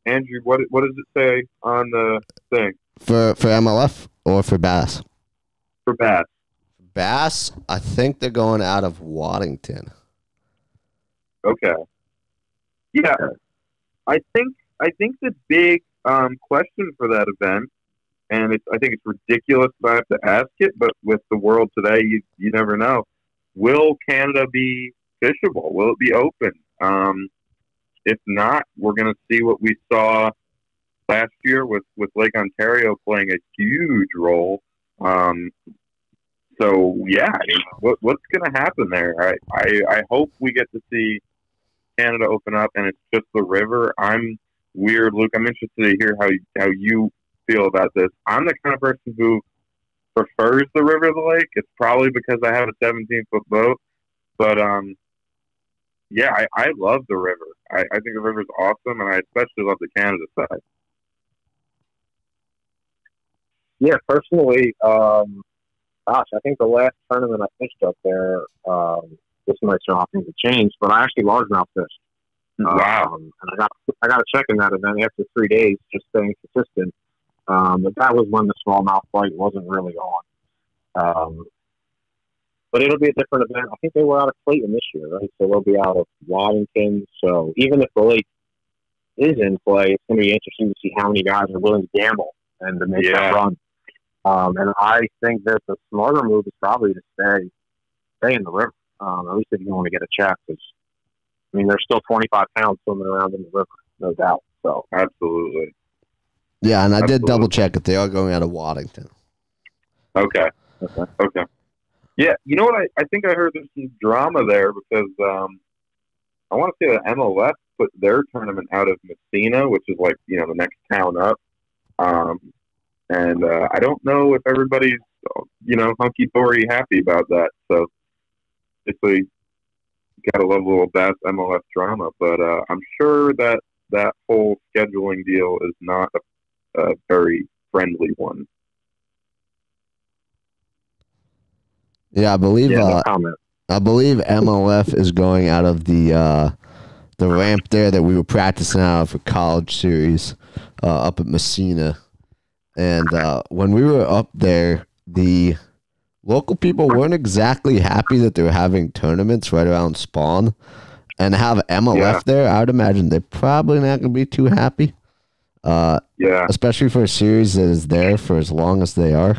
Andrew, what does it say on the thing?
For MLF or for Bass?
For Bass.
Bass, I think they're going out of Waddington.
Okay. Yeah, I think the big question for that event, and I think it's ridiculous if I have to ask it, but with the world today, you never know. Will Canada be fishable? Will it be open? If not, we're going to see what we saw last year with Lake Ontario playing a huge role. So yeah, I mean, what's going to happen there? I hope we get to see Canada open up, and it's just the river. I'm weird, Luke. I'm interested to hear how you feel about this. I'm the kind of person who prefers the river to the lake. It's probably because I have a 17-foot boat, but yeah, I love the river. I think the river's awesome, and I especially love the Canada side.
Yeah, personally, gosh, I think the last tournament I fished up there, this might shock things to change, but I actually largemouth fished.
Wow.
And I got a check in that event after 3 days, just staying consistent. But that was when the smallmouth bite wasn't really on. But it'll be a different event. I think they were out of Clayton this year, right? So they'll be out of Waddington. So even if the lake is in play, it's going to be interesting to see how many guys are willing to gamble and to make that run. And I think that the smarter move is probably to stay in the river, at least if you want to get a check. Because, I mean, there's still 25 pounds swimming around in the river, no doubt. So
absolutely.
Yeah, and I did double check it. They are going out of Waddington.
Okay. Yeah, you know what? I think I heard there's some drama there because I want to say that MLS put their tournament out of Messina, which is like, the next town up. And I don't know if everybody's, hunky-dory happy about that. So, obviously, got to love a little Bass MLS drama. But I'm sure that whole scheduling deal is not a very friendly one.
Yeah, I believe.
No comment.
I believe MLF is going out of the ramp there that we were practicing out of for college series up at Messina. And when we were up there, the local people weren't exactly happy that they were having tournaments right around spawn. And have MLF there, I would imagine they're probably not going to be too happy. Especially for a series that is there for as long as they are.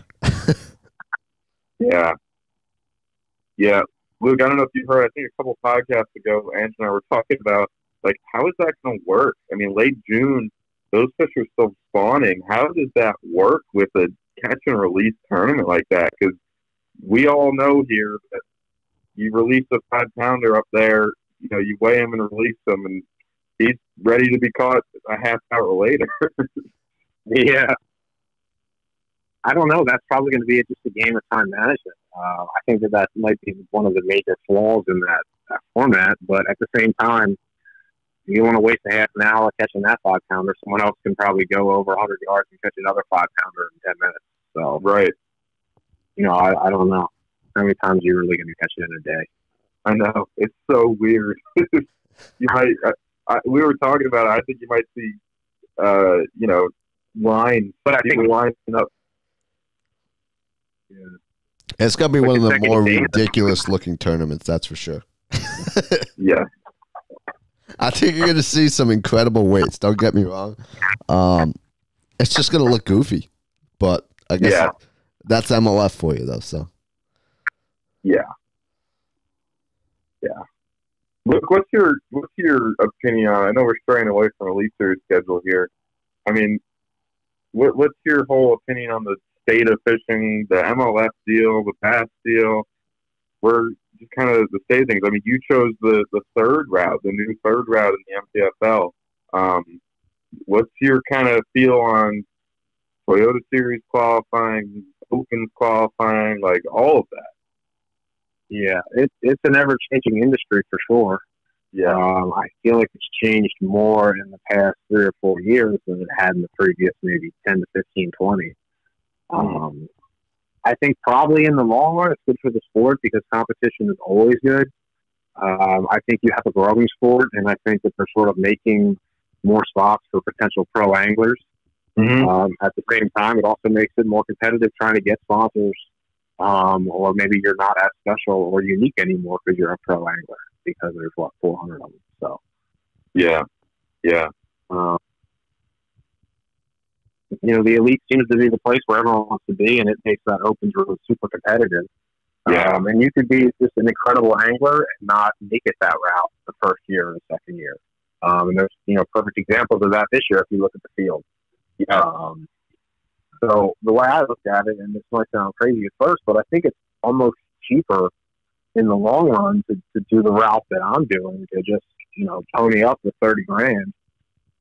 Yeah. Luke, I don't know if you heard, I think a couple podcasts ago, Ange and I were talking about, like, how is that going to work? I mean, late June, those fish are still spawning. How does that work with a catch and release tournament like that? Because we all know here that you release a 5-pounder up there, you weigh him and release him, and he's ready to be caught a half hour later.
Yeah. I don't know. That's probably going to be just a game of time management. I think that might be one of the major flaws in that format. But at the same time, if you want to waste a half an hour catching that 5-pounder, someone else can probably go over 100 yards and catch another 5-pounder in 10 minutes. So,
right.
I don't know how many times you're really going to catch it in a day.
I know. It's so weird. You might. We were talking about it. I think you might see, lines. But I think lines up. Yeah.
It's going to be one of the more ridiculous looking tournaments, that's for sure.
Yeah.
I think you're going to see some incredible weights. Don't get me wrong. It's just going to look goofy. But I guess that's MLF for you, though. So.
Yeah. Look, what's your opinion on? I know we're straying away from a Elite Series schedule here. I mean, what's your whole opinion on the state of fishing, the MLS deal, the Bass deal? We're just kind of the state of things. I mean, you chose the third route, the new third route in the NPFL. What's your kind of feel on Toyota Series qualifying, Opens qualifying, like all of that?
Yeah, it's an ever-changing industry for sure.
Yeah,
I feel like it's changed more in the past 3 or 4 years than it had in the previous maybe 10 to 15, 20. I think probably in the long run it's good for the sport because competition is always good. I think you have a growing sport, and I think that they're sort of making more spots for potential pro anglers. At the same time, it also makes it more competitive trying to get sponsors or maybe you're not as special or unique anymore because you're a pro angler because there's 400 of them. So
yeah.
uh, the elite seems to be the place where everyone wants to be, and it makes that Opens really super competitive.
Yeah.
And you could be just an incredible angler and not make it that route the first year or the second year. And there's perfect examples of that this year if you look at the field.
Yeah.
So the way I looked at it, and this might sound crazy at first, but I think it's almost cheaper in the long run to do the route that I'm doing, to just pony up with 30 grand,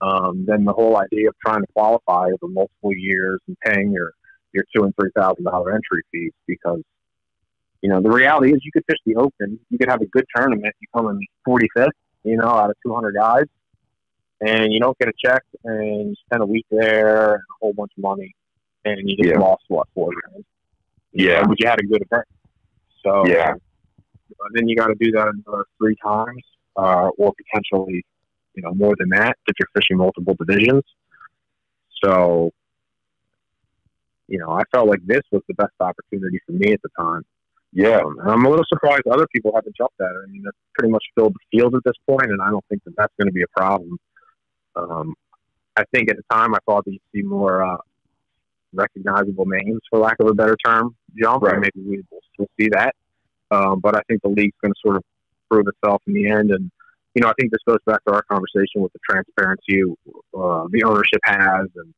than the whole idea of trying to qualify over multiple years and paying your $2,000 and $3,000 entry fees. Because the reality is you could fish the Open, you could have a good tournament, you come in 45th, out of 200 guys, and you don't get a check, and you spend a week there and a whole bunch of money, and you just lost $4 grand.
Yeah,
but you had a good event. So then you got to do that another 3 times, or potentially more than that if you're fishing multiple divisions. So I felt like this was the best opportunity for me at the time.
Yeah,
and I'm a little surprised other people haven't jumped at it. I mean, that's pretty much filled the field at this point, and I don't think that that's going to be a problem. I think at the time I thought that you'd see more recognizable names, for lack of a better term, jump, and maybe we will still see that. But I think the league's going to sort of prove itself in the end. And, I think this goes back to our conversation with the transparency the ownership has, and,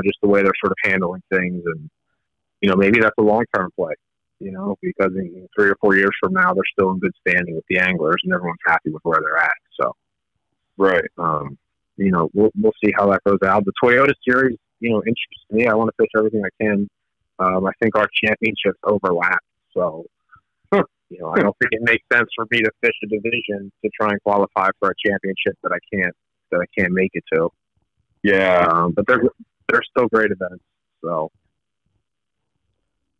just the way they're sort of handling things. And, maybe that's a long-term play, because in 3 or 4 years from now, they're still in good standing with the anglers and everyone's happy with where they're at. So, we'll see how that goes out. The Toyota Series, interests me. I want to fish everything I can. I think our championships overlap. So, I don't think it makes sense for me to fish a division to try and qualify for a championship that I can't make it to.
Yeah.
But they're still great events. So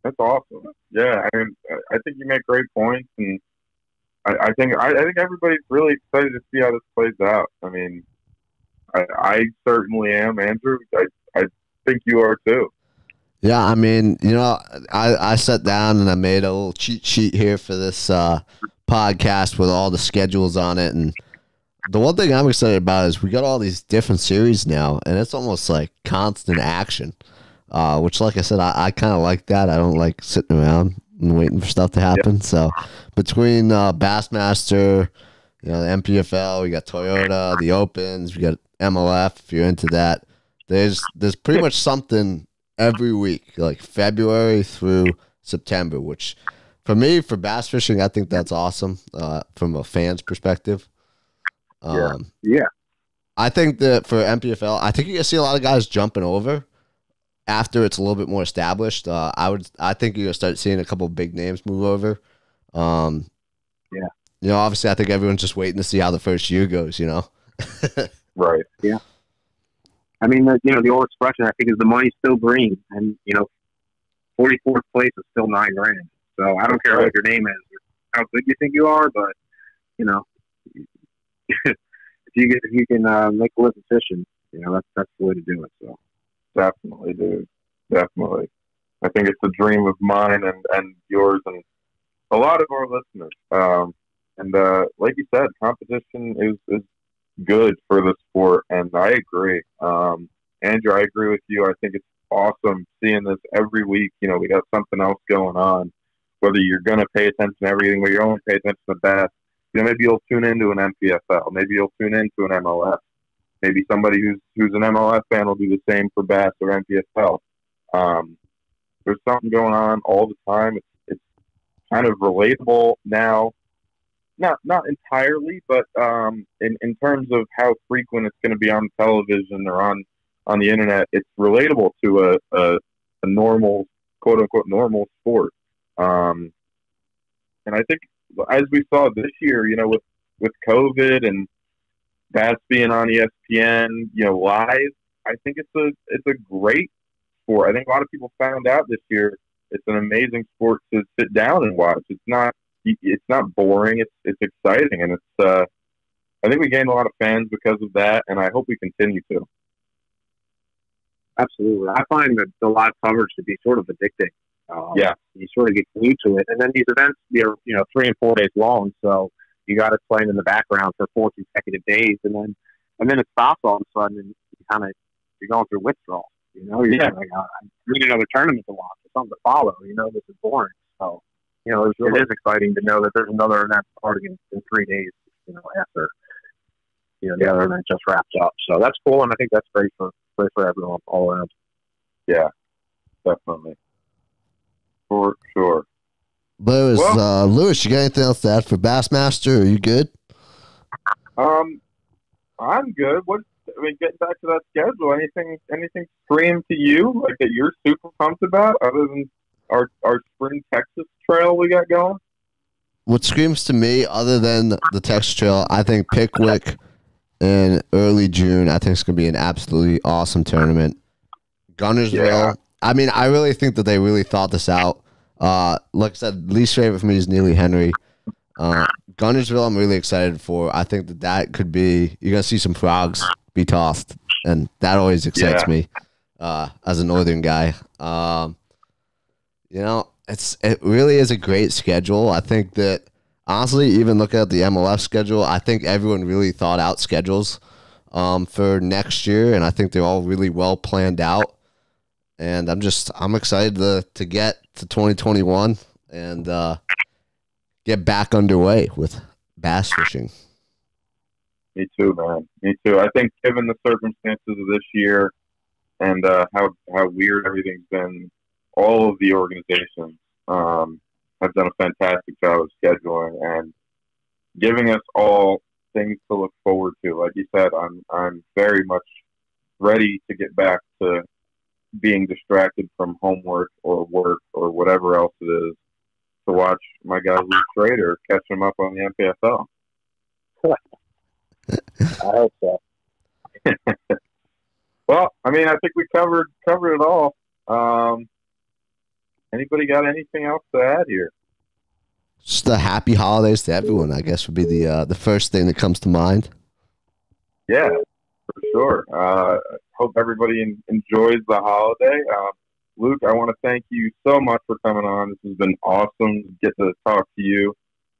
that's awesome. Yeah, I mean, I think you make great points, and I think everybody's really excited to see how this plays out. I mean, I certainly am, Andrew. I think you are too.
Yeah, I mean, I sat down and I made a little cheat sheet here for this podcast with all the schedules on it. And the one thing I'm excited about is we got all these different series now, and it's almost like constant action, which, like I said, I kind of like that. I don't like sitting around and waiting for stuff to happen. Yep. So between Bassmaster, the NPFL, we got Toyota, the Opens, we got MLF, if you're into that. There's pretty much something every week, like February through September, which for me, for bass fishing, I think that's awesome from a fan's perspective.
Yeah.
I think that for NPFL, I think you're going to see a lot of guys jumping over after it's a little bit more established. I think you're going to start seeing a couple of big names move over. Obviously, I think everyone's just waiting to see how the first year goes,
Right.
Yeah. I mean, the old expression, I think, is the money's still green. And, 44th place is still $9 grand. So I don't care what your name is or how good you think you are, but, if you can make a living fishing, that's the way to do it. So
definitely, dude. Definitely. I think it's a dream of mine and yours and a lot of our listeners. And like you said, competition is good for the sport, and I agree. Andrew, I agree with you. I think it's awesome seeing this every week. We got something else going on, whether you're going to pay attention to everything or you only pay attention to bass. Maybe you'll tune into an NPFL. Maybe you'll tune into an MLF. Maybe somebody who's an MLF fan will do the same for bass or NPFL. There's something going on all the time. It's kind of relatable now. Not entirely, but in terms of how frequent it's going to be on television or on the internet, it's relatable to a normal, quote unquote, normal sport. And I think as we saw this year, with COVID and bass being on ESPN, live, I think it's a great sport. I think a lot of people found out this year it's an amazing sport to sit down and watch. It's not boring. It's exciting, and it's. I think we gained a lot of fans because of that, and I hope we continue to.
Absolutely, I find that the live coverage to be sort of addicting. You sort of get used to it. And then these events, they're, 3 and 4 days long. So you got it playing in the background for 4 consecutive days. And then it stops all of a sudden and you're going through withdrawal. You're like, I need another tournament to watch or something to follow. This is boring. So, it is exciting to know that there's another event starting in 3 days, after, the other event just wrapped up. So that's cool. And I think that's great for everyone all around.
Yeah, definitely. For sure.
Lewis, you got anything else to add for Bassmaster? Are you good?
I'm good. Getting back to that schedule, anything scream to you like that you're super pumped about other than our spring Texas trail we got going?
What screams to me, other than the Texas trail, I think Pickwick in early June, I think it's going to be an absolutely awesome tournament. Gunnersville, I really think that they really thought this out. Like I said, least favorite for me is Neely Henry. Gunnersville, I'm really excited for. I think that could be, you're going to see some frogs be tossed, and that always excites me as a northern guy. It really is a great schedule. I think that, honestly, even looking at the MLS schedule, I think everyone really thought out schedules for next year, and I think they're all really well planned out. And I'm excited to get to 2021 and get back underway with bass fishing.
Me too, man. Me too. I think given the circumstances of this year and how weird everything's been, all of the organizations have done a fantastic job of scheduling and giving us all things to look forward to. Like you said, I'm very much ready to get back to being distracted from homework or work or whatever else it is to watch my guy Luke Shrader catch him up on the NPFL.
I hope so.
Well, I think we covered it all. Anybody got anything else to add here?
Just the happy holidays to everyone, I guess, would be the first thing that comes to mind.
Yeah, for sure. Hope everybody enjoys the holiday. Luke, I want to thank you so much for coming on. This has been awesome to get to talk to you.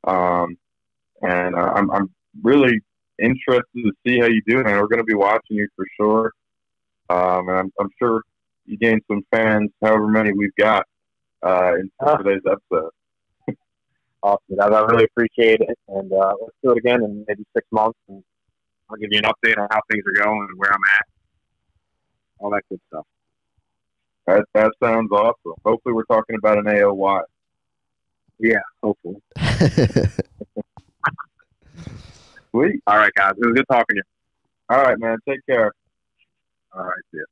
And I'm really interested to see how you do, and we're going to be watching you for sure. And I'm sure you gained some fans, however many we've got in today's episode.
Awesome, guys. I really appreciate it. And let's do it again in maybe 6 months, and I'll give you an update on how things are going and where I'm at. All that good stuff.
That sounds awesome. Hopefully we're talking about an AOY.
Yeah, hopefully.
Sweet.
All right, guys. It was good talking to you.
All right, man. Take care.
All right, see ya.